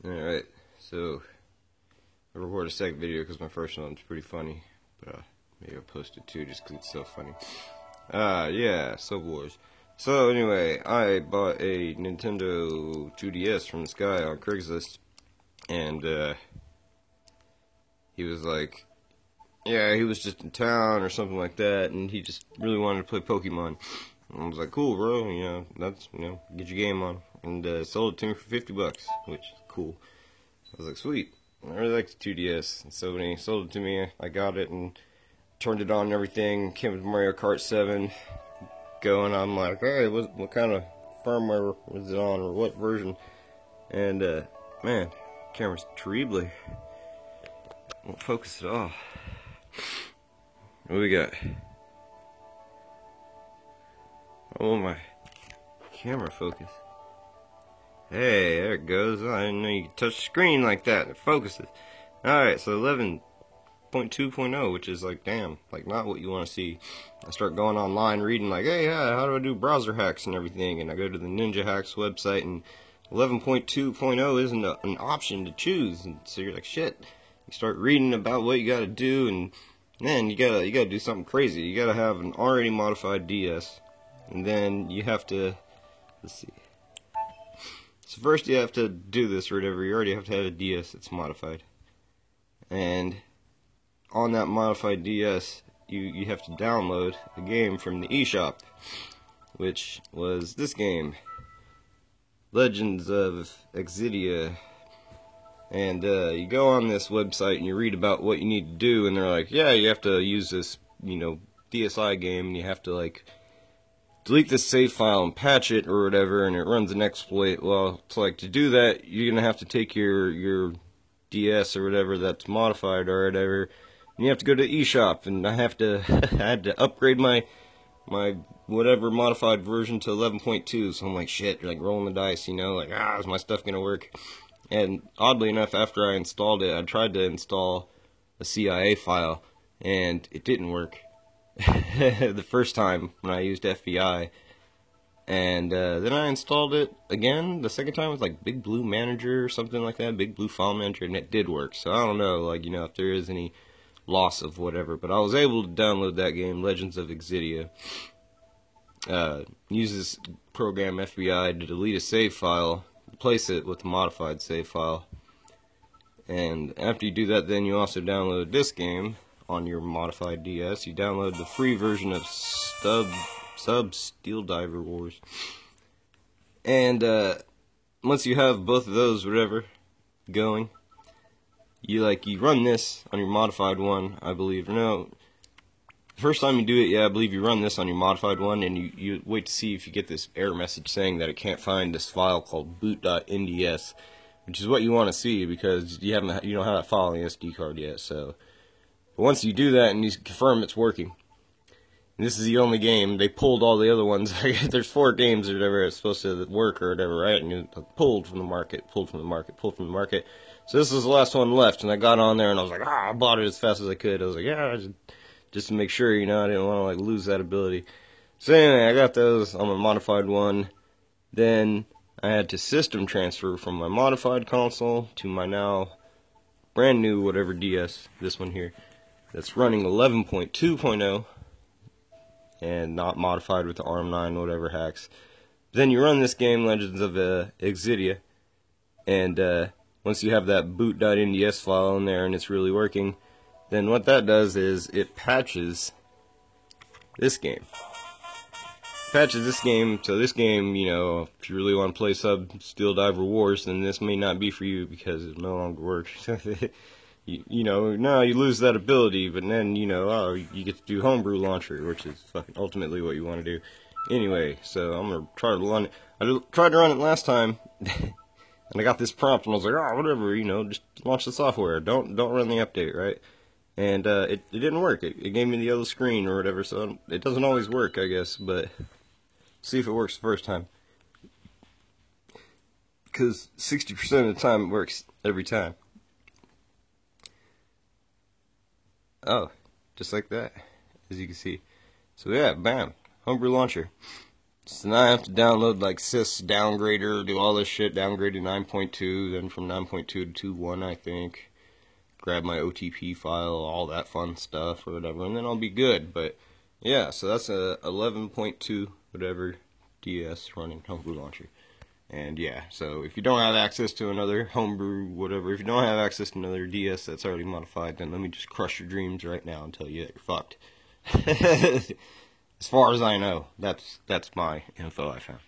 Alright, so I recorded a second video because my first one's pretty funny, but maybe I'll post it too just because it's so funny. Yeah, Sub Wars. So anyway, I bought a Nintendo 2DS from this guy on Craigslist, and he was like, yeah, he was just in town or something like that, and he just really wanted to play Pokemon. And I was like, cool, bro, that's, get your game on. And sold it to me for $50, which is cool. I was like, sweet. I really like the 2DS. And so when he sold it to me, I got it and turned it on and everything. Came with Mario Kart 7 going. I'm like, hey, what kind of firmware was it on, or what version? And, man, camera's terrible. Won't focus at all. What we got? Oh, my camera focus. Hey, there it goes. I didn't know you could touch the screen like that. It focuses. Alright, so 11.2.0, which is like, damn, like not what you want to see. I start going online reading like, hey, how do I do browser hacks and everything? And I go to the Ninja Hacks website, and 11.2.0 isn't an option to choose. And so you're like, shit. You start reading about what you gotta do, and man, you gotta do something crazy. You gotta have an already modified DS, and then you have to, let's see. So first you have to do this or whatever. You already have to have a DS that's modified, and on that modified DS, you have to download a game from the eShop, which was this game, Legends of Exodia. And you go on this website and you read about what you need to do, and they're like, yeah, you have to use this, DSi game, and you have to like delete this save file and patch it or whatever, and it runs an exploit. Well, it's like, to do that, you're gonna have to take your DS or whatever that's modified or whatever, and you have to go to eShop, and I had to upgrade my whatever modified version to 11.2. So I'm like, shit, you're like rolling the dice, like, is my stuff gonna work? And oddly enough, after I installed it, I tried to install a CIA file, and it didn't work the first time when I used FBI. And then I installed it again. The second time it was like Big Blue Manager or something like that, Big Blue File Manager, and it did work. So I don't know, if there is any loss of whatever. But I was able to download that game, Legends of Exodia. Use this program FBI to delete a save file, replace it with a modified save file, and after you do that, then you also download this game on your modified DS. You download the free version of Sub Steel Diver Wars, and once you have both of those, whatever, going, you run this on your modified one, I believe. No, the first time you do it, I believe you run this on your modified one, and you wait to see if you get this error message saying that it can't find this file called boot.nds, which is what you want to see because you don't have that file on the SD card yet. So, but once you do that and you confirm it's working, and this is the only game, they pulled all the other ones. There's 4 games or whatever it's supposed to work or whatever, right? And you pulled from the market. So this was the last one left, and I got on there and I was like, I bought it as fast as I could. I was like, just to make sure, I didn't want to lose that ability. So anyway, I got those on my modified one. Then I had to system transfer from my modified console to my now brand new whatever DS, this one here, that's running 11.2.0 and not modified with the ARM9 whatever hacks. Then you run this game, Legends of Exodia, and once you have that boot.nds file in there and it's really working, then what that does is it patches this game. So this game, if you really want to play Sub Steel Diver Wars, then this may not be for you because it no longer works. Now you lose that ability, but then, you get to do Homebrew Launcher, which is fucking ultimately what you want to do. Anyway, so I'm going to try to run it. I tried to run it last time, and I got this prompt, and I was like, whatever, just launch the software. Don't run the update, right? And it didn't work. It gave me the yellow screen or whatever, so it doesn't always work, I guess, but see if it works the first time. Because 60% of the time it works every time. Oh, just like that, as you can see. So yeah, bam, Homebrew Launcher. So now I have to download like sys downgrader, do all this shit, downgrade to 9.2, then from 9.2 to 2.1 I think. Grab my OTP file, all that fun stuff or whatever, and then I'll be good. But yeah, so that's a 11.2 whatever DS running Homebrew launcher. And yeah, so if you don't have access to another Homebrew, whatever, if you don't have access to another DS that's already modified, then let me just crush your dreams right now and tell you that you're fucked. As far as I know, that's my info I found.